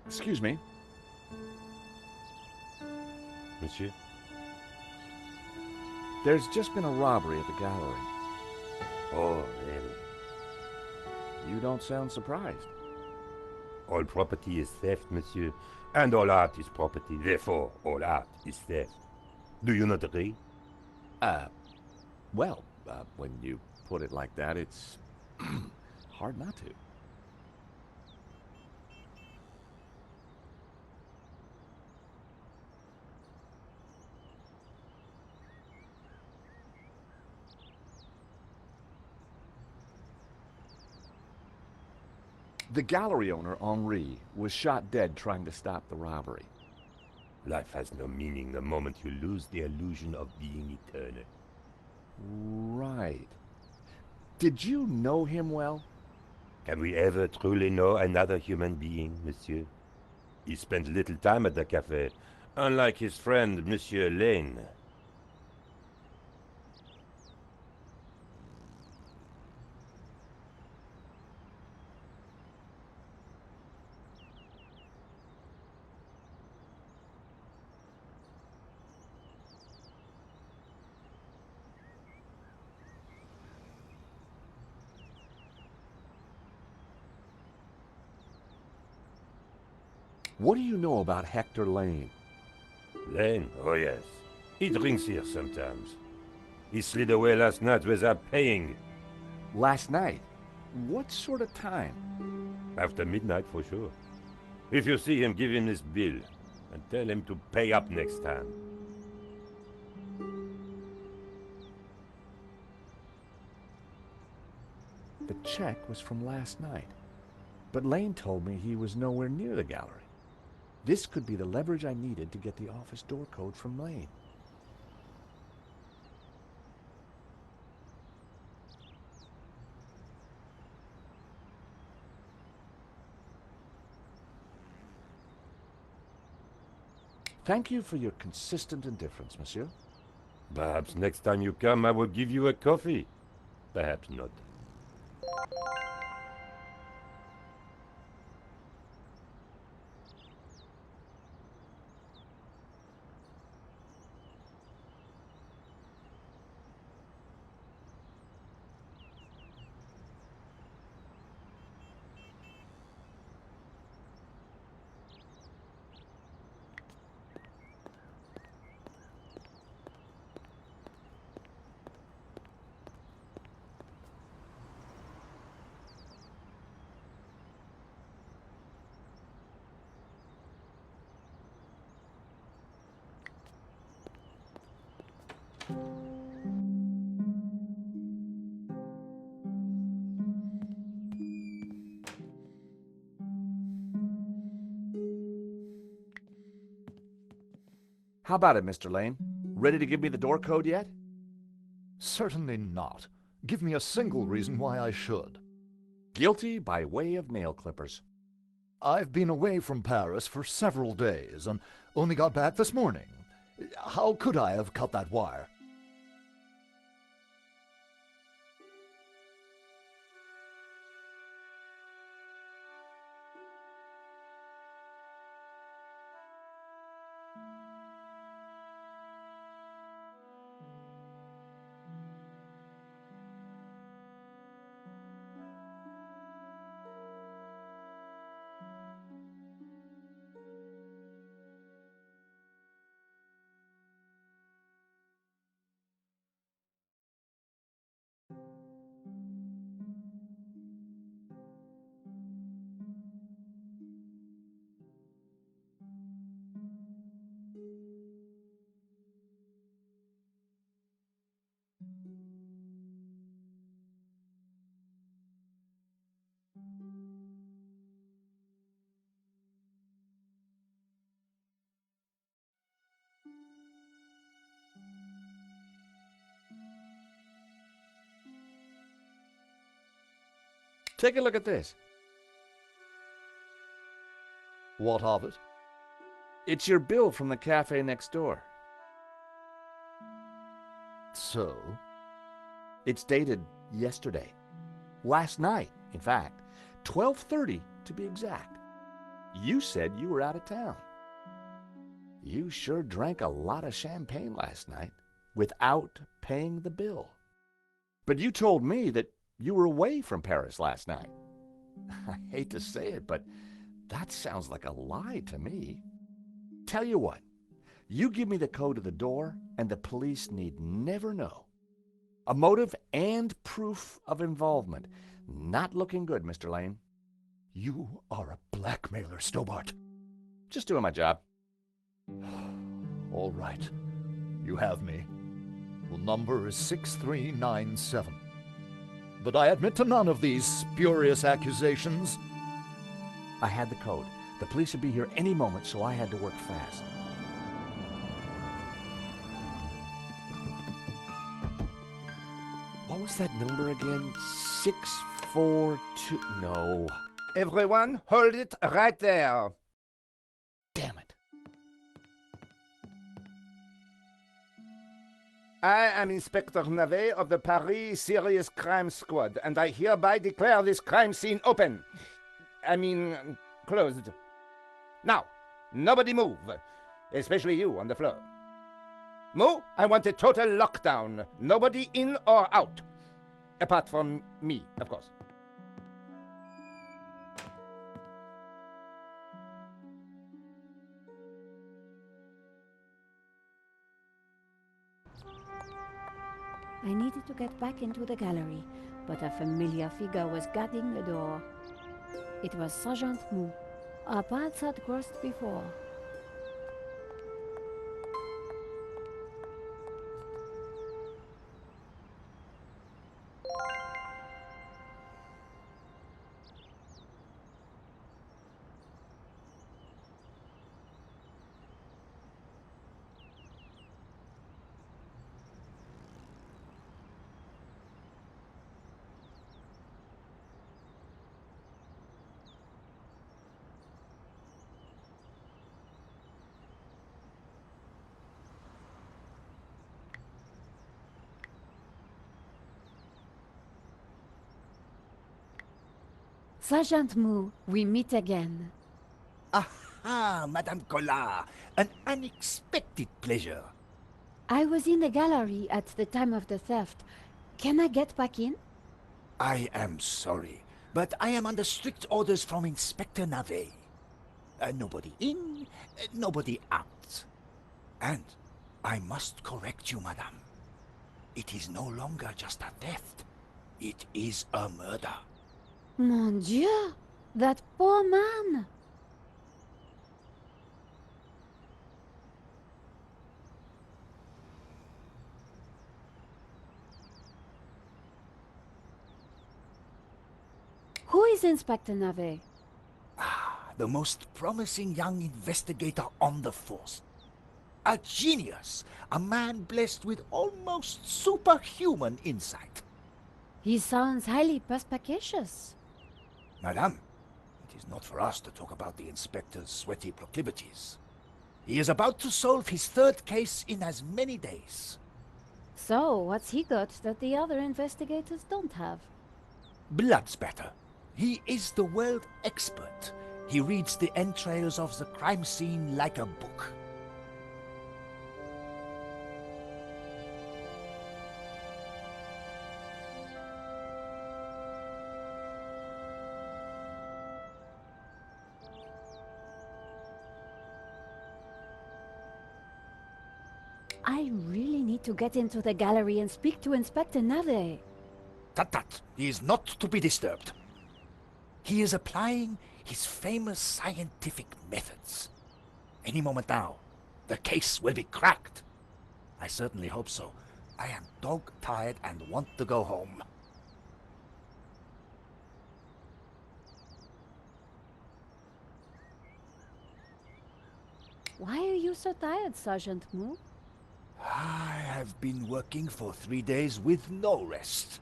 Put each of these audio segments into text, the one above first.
Excuse me. Monsieur? There's just been a robbery at the gallery. Oh, really? You don't sound surprised. All property is theft, monsieur. And all art is property. Therefore, all art is theft. Do you not agree? Uh, when you put it like that, it's hard not to. The gallery owner, Henri, was shot dead trying to stop the robbery. Life has no meaning the moment you lose the illusion of being eternal. Right. Did you know him well? Can we ever truly know another human being, monsieur? He spent little time at the cafe, unlike his friend, Monsieur Lane. What do you know about Hector Lane? Lane? Oh, yes. He drinks here sometimes. He slid away last night without paying. Last night? What sort of time? After midnight, for sure. If you see him, give him this bill and tell him to pay up next time. The check was from last night. But Lane told me he was nowhere near the gallery. This could be the leverage I needed to get the office door code from Lane. Thank you for your consistent indifference, monsieur. Perhaps next time you come, I will give you a coffee. Perhaps not. How about it, Mr. Lane? Ready to give me the door code yet? Certainly not. Give me a single reason why I should. Guilty by way of nail clippers. I've been away from Paris for several days and only got back this morning. How could I have cut that wire? Take a look at this. What of it? It's your bill from the cafe next door. So? It's dated yesterday. Last night, in fact. 12:30 to be exact. You said you were out of town. You sure drank a lot of champagne last night without paying the bill. But you told me that you were away from Paris last night. I hate to say it, but that sounds like a lie to me. Tell you what, you give me the code to the door, and the police need never know. A motive and proof of involvement. Not looking good, Mr. Lane. You are a blackmailer, Stobart. Just doing my job. All right. You have me. The number is 6397. But I admit to none of these spurious accusations. I had the code. The police would be here any moment, so I had to work fast. What was that number again? 642... No. Everyone, hold it right there. Damn it. I am Inspector Navet of the Paris Serious Crime Squad, and I hereby declare this crime scene open. Closed. Now, nobody move, especially you on the floor. Mo, I want a total lockdown. Nobody in or out. Apart from me, of course. I needed to get back into the gallery, but a familiar figure was guarding the door. It was Sergeant Mou. Our paths had crossed before. Sergeant Mou, we meet again. Aha, Madame Collard, an unexpected pleasure. I was in the gallery at the time of the theft. Can I get back in? I am sorry, but I am under strict orders from Inspector Navet. Nobody in, nobody out. And I must correct you, Madame. It is no longer just a theft. It is a murder. Mon Dieu! That poor man! Who is Inspector Navet? The most promising young investigator on the force. A genius, a man blessed with almost superhuman insight. He sounds highly perspicacious. Madame, it is not for us to talk about the inspector's sweaty proclivities. He is about to solve his third case in as many days. So, what's he got that the other investigators don't have? Blood spatter. He is the world expert. He reads the entrails of the crime scene like a book. I really need to get into the gallery and speak to Inspector Navet. Tut. He is not to be disturbed. He is applying his famous scientific methods. Any moment now, the case will be cracked. I certainly hope so. I am dog-tired and want to go home. Why are you so tired, Sergeant Mou? I have been working for 3 days with no rest.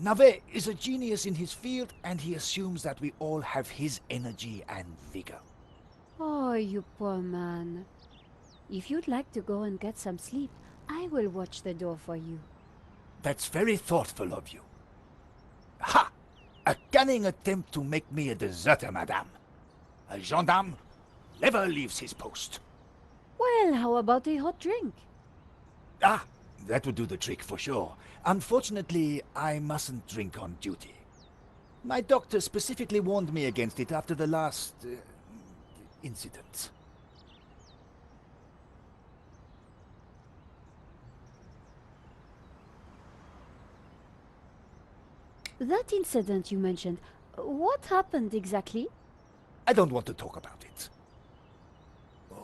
Navet is a genius in his field, and he assumes that we all have his energy and vigor. Oh, you poor man. If you'd like to go and get some sleep, I will watch the door for you. That's very thoughtful of you. Ha! A cunning attempt to make me a deserter, madame. A gendarme never leaves his post. Well, how about a hot drink? Ah, that would do the trick for sure. Unfortunately, I mustn't drink on duty. My doctor specifically warned me against it after the last incident. That incident you mentioned, what happened exactly? I don't want to talk about it.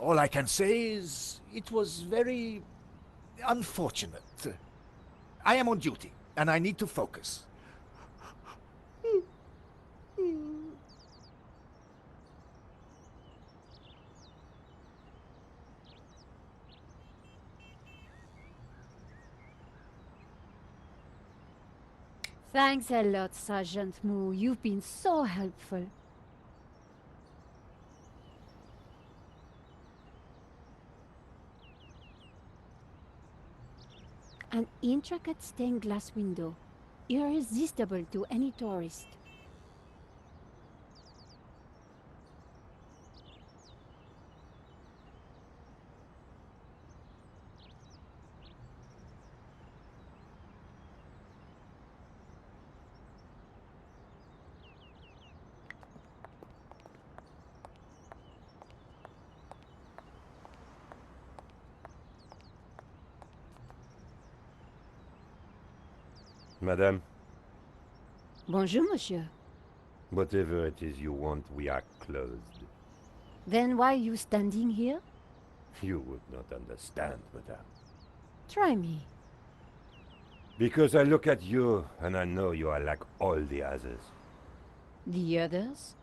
All I can say is it was very unfortunate. I am on duty, and I need to focus. Thanks a lot, Sergeant Moo. You've been so helpful. An intricate stained glass window, irresistible to any tourist. Madame, Bonjour, monsieur. whatever it is you want, we are closed. Then why are you standing here? You would not understand, madame. Try me. Because I look at you, and I know you are like all the others. The others?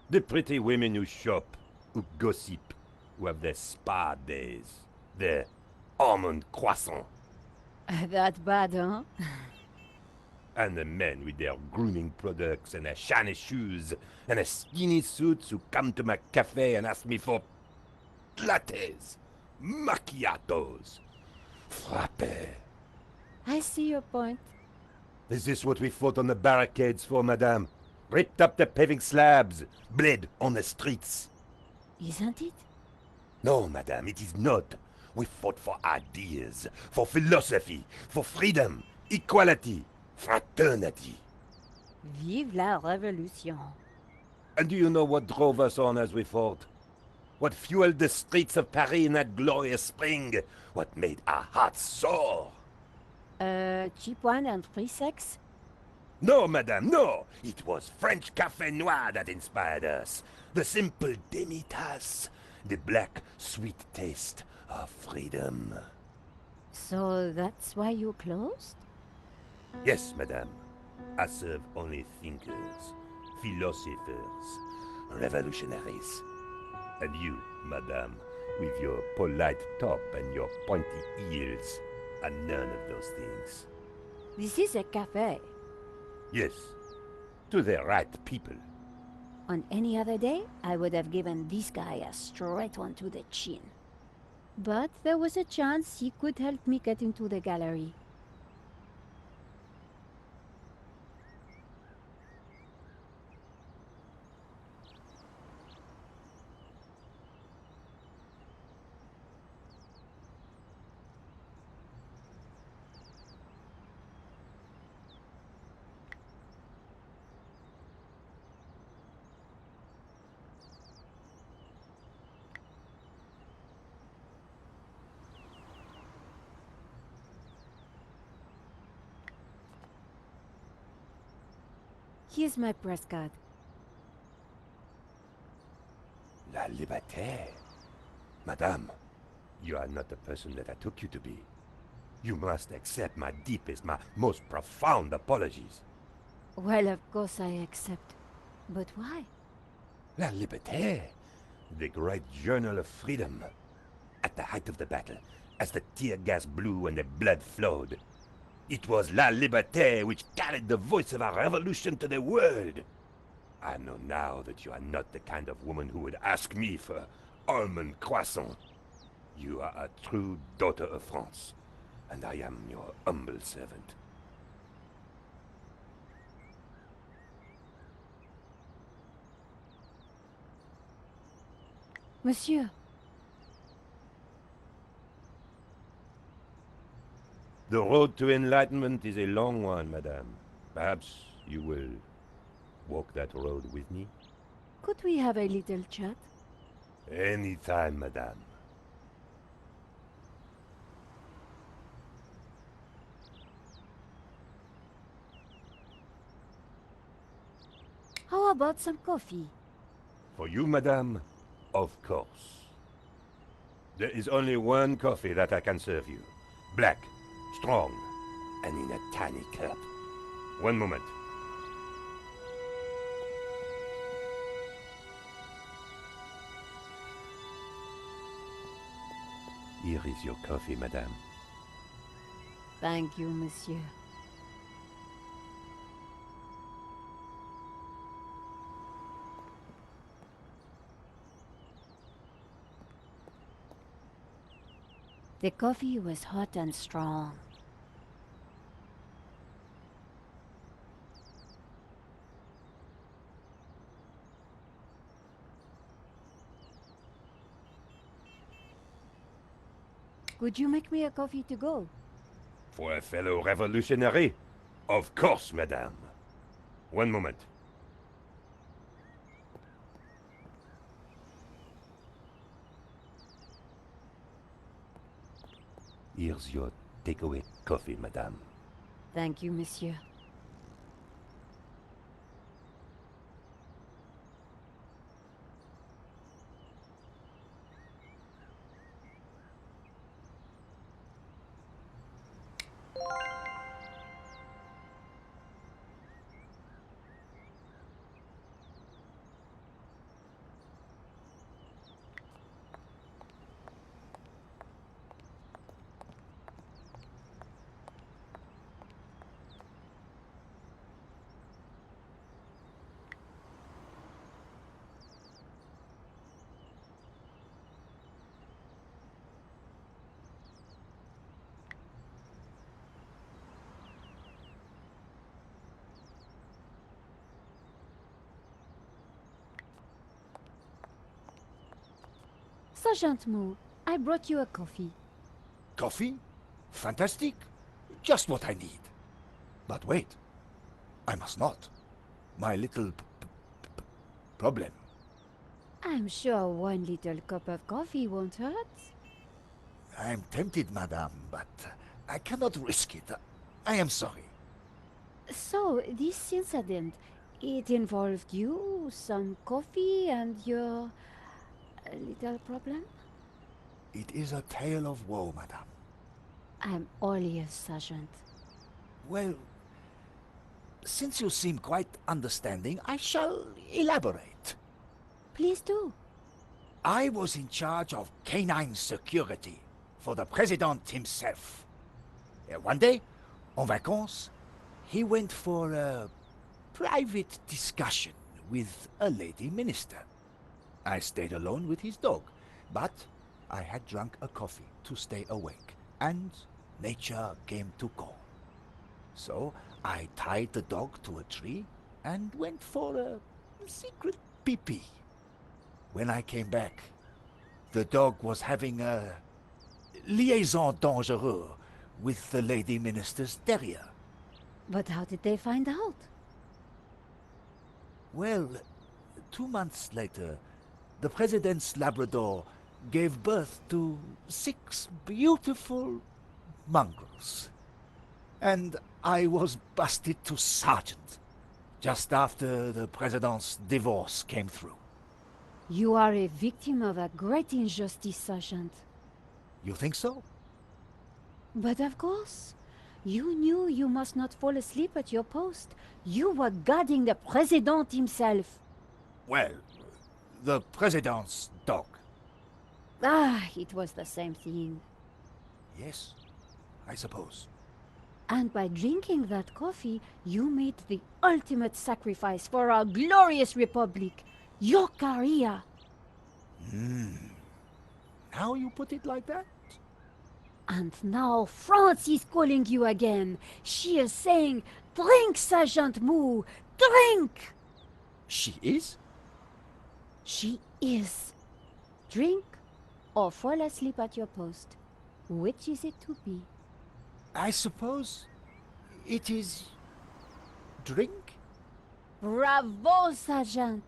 The pretty women who shop, who gossip, who have their spa days, their almond croissant, That bad, huh? and the men with their grooming products and their shiny shoes and their skinny suits who come to my cafe and ask me for lattes, macchiatos, frappes. I see your point. Is this what we fought on the barricades for, madame? Ripped up the paving slabs, bled on the streets. Isn't it? No, madame, it is not. We fought for ideas, for philosophy, for freedom, equality, fraternity. Vive la révolution. And do you know what drove us on as we fought? What fueled the streets of Paris in that glorious spring? What made our hearts soar? Cheap wine and free sex? No, madame, no! It was French Café Noir that inspired us. The simple demi-tasse. The black, sweet taste of freedom. So that's why you closed? Yes, madame. I serve only thinkers, philosophers, revolutionaries. And you, madame, with your polite top and your pointy heels, are none of those things. This is a cafe. Yes, to the right people. On any other day, I would have given this guy a straight one to the chin. But there was a chance he could help me get into the gallery. Here's my press card. La liberté. Madame, you are not the person that I took you to be. You must accept my deepest, my most profound apologies. Well, of course I accept. But why? La Liberté, the great journal of freedom. At the height of the battle, as the tear gas blew and the blood flowed, it was La Liberté which carried the voice of our revolution to the world. I know now that you are not the kind of woman who would ask me for almond croissant. You are a true daughter of France, and I am your humble servant. Monsieur, The road to enlightenment is a long one, madame. Perhaps you will walk that road with me? could we have a little chat? Any time, madame. How about some coffee? For you, madame, of course. There is only one coffee that I can serve you. Black, strong, and in a tiny cup. One moment. Here is your coffee, madame. Thank you, monsieur. The coffee was hot and strong. Could you make me a coffee to go? For a fellow revolutionary? Of course, madame. One moment. Here's your takeaway coffee, madame. Thank you, monsieur. Sergeant Moo, I brought you a coffee. Coffee? Fantastic. Just what I need. But wait. I must not. My little problem. I'm sure one little cup of coffee won't hurt. I'm tempted, madame, but I cannot risk it. I am sorry. So, this incident, it involved you, some coffee, and your little problem? It is a tale of woe, madame. I'm all ears, Sergeant. Well, since you seem quite understanding, I shall elaborate. Please do. I was in charge of canine security for the president himself. One day, en vacances, he went for a private discussion with a lady minister. I stayed alone with his dog, but I had drunk a coffee to stay awake, and nature came to call. So I tied the dog to a tree and went for a secret pee-pee. When I came back, the dog was having a liaison dangereuse with the lady minister's terrier. But how did they find out? Well, 2 months later, the president's Labrador gave birth to 6 beautiful mongrels. And I was busted to sergeant just after the president's divorce came through. You are a victim of a great injustice, Sergeant. You think so? But of course, you knew you must not fall asleep at your post. You were guarding the president himself. Well, the president's dog. Ah, it was the same thing. Yes, I suppose. And by drinking that coffee, you made the ultimate sacrifice for our glorious republic, your career. Now you put it like that? And now France is calling you again. She is saying, drink, Sergeant Moo, drink! She is? She is. Drink or fall asleep at your post. Which is it to be? I suppose it is drink? Bravo, Sergeant!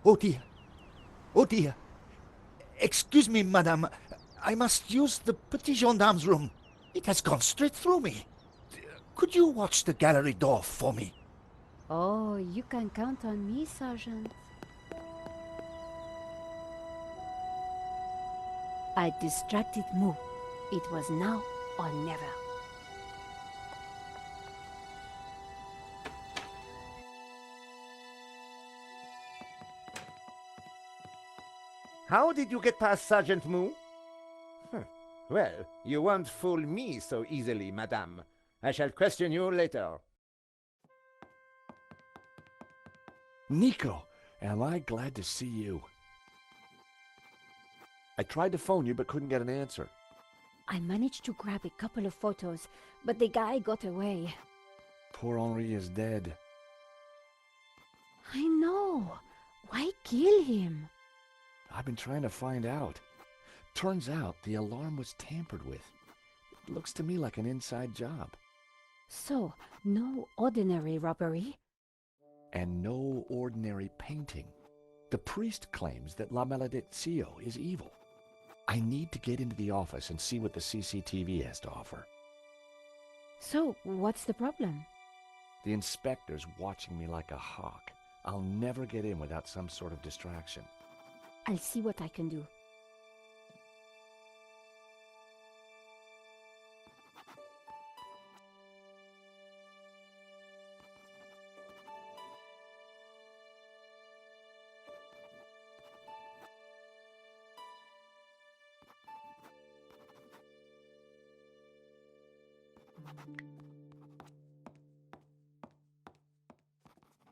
Oh dear. Oh dear. Excuse me, madame. I must use the petit gendarme's room. It has gone straight through me. Could you watch the gallery door for me? Oh, you can count on me, Sergeant. I distracted Moo. It was now or never. How did you get past Sergeant Moo? Well, you won't fool me so easily, madame. I shall question you later. Nico, am I glad to see you. I tried to phone you but couldn't get an answer. I managed to grab a couple of photos, but the guy got away. Poor Henri is dead. I know. Why kill him? I've been trying to find out. Turns out the alarm was tampered with. It looks to me like an inside job. So, no ordinary robbery? And no ordinary painting. The priest claims that La Maledizio is evil. I need to get into the office and see what the CCTV has to offer. So, what's the problem? The inspector's watching me like a hawk. I'll never get in without some sort of distraction. I'll see what I can do.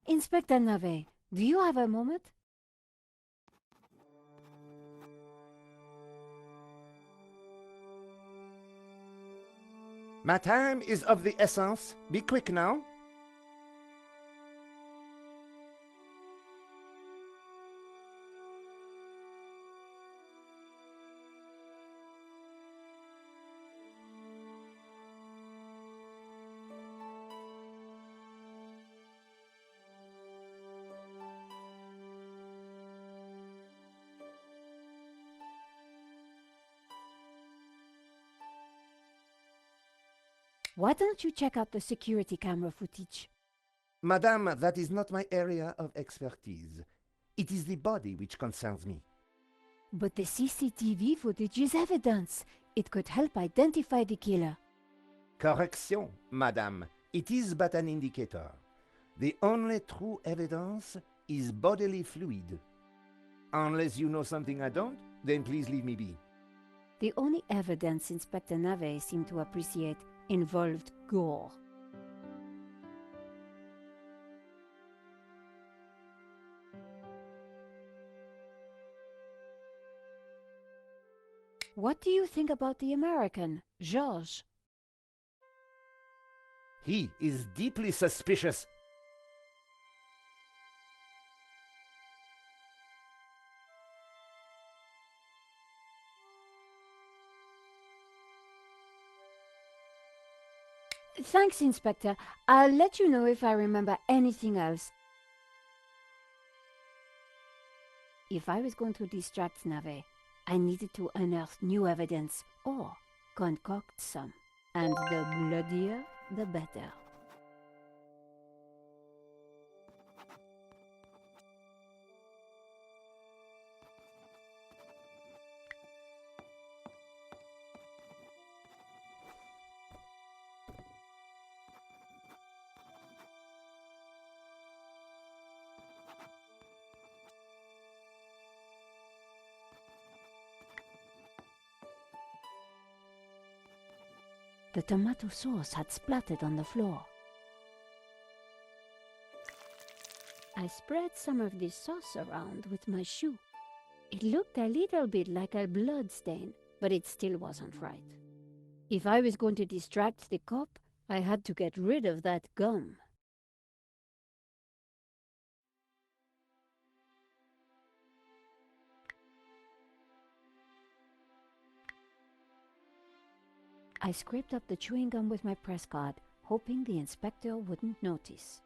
Inspector Nave, do you have a moment? My time is of the essence. Be quick now. Why don't you check out the security camera footage? Madame, that is not my area of expertise. It is the body which concerns me. But the CCTV footage is evidence. It could help identify the killer. Correction, madame. It is but an indicator. The only true evidence is bodily fluid. Unless you know something I don't, then please leave me be. The only evidence Inspector Nave seemed to appreciate involved gore. What do you think about the American, Georges? He is deeply suspicious. Thanks, Inspector. I'll let you know if I remember anything else. If I was going to distract Nave, I needed to unearth new evidence or concoct some. And the bloodier, the better. The tomato sauce had splattered on the floor. I spread some of this sauce around with my shoe. It looked a little bit like a blood stain, but it still wasn't right. If I was going to distract the cop, I had to get rid of that gum. I scraped up the chewing gum with my press card, hoping the inspector wouldn't notice.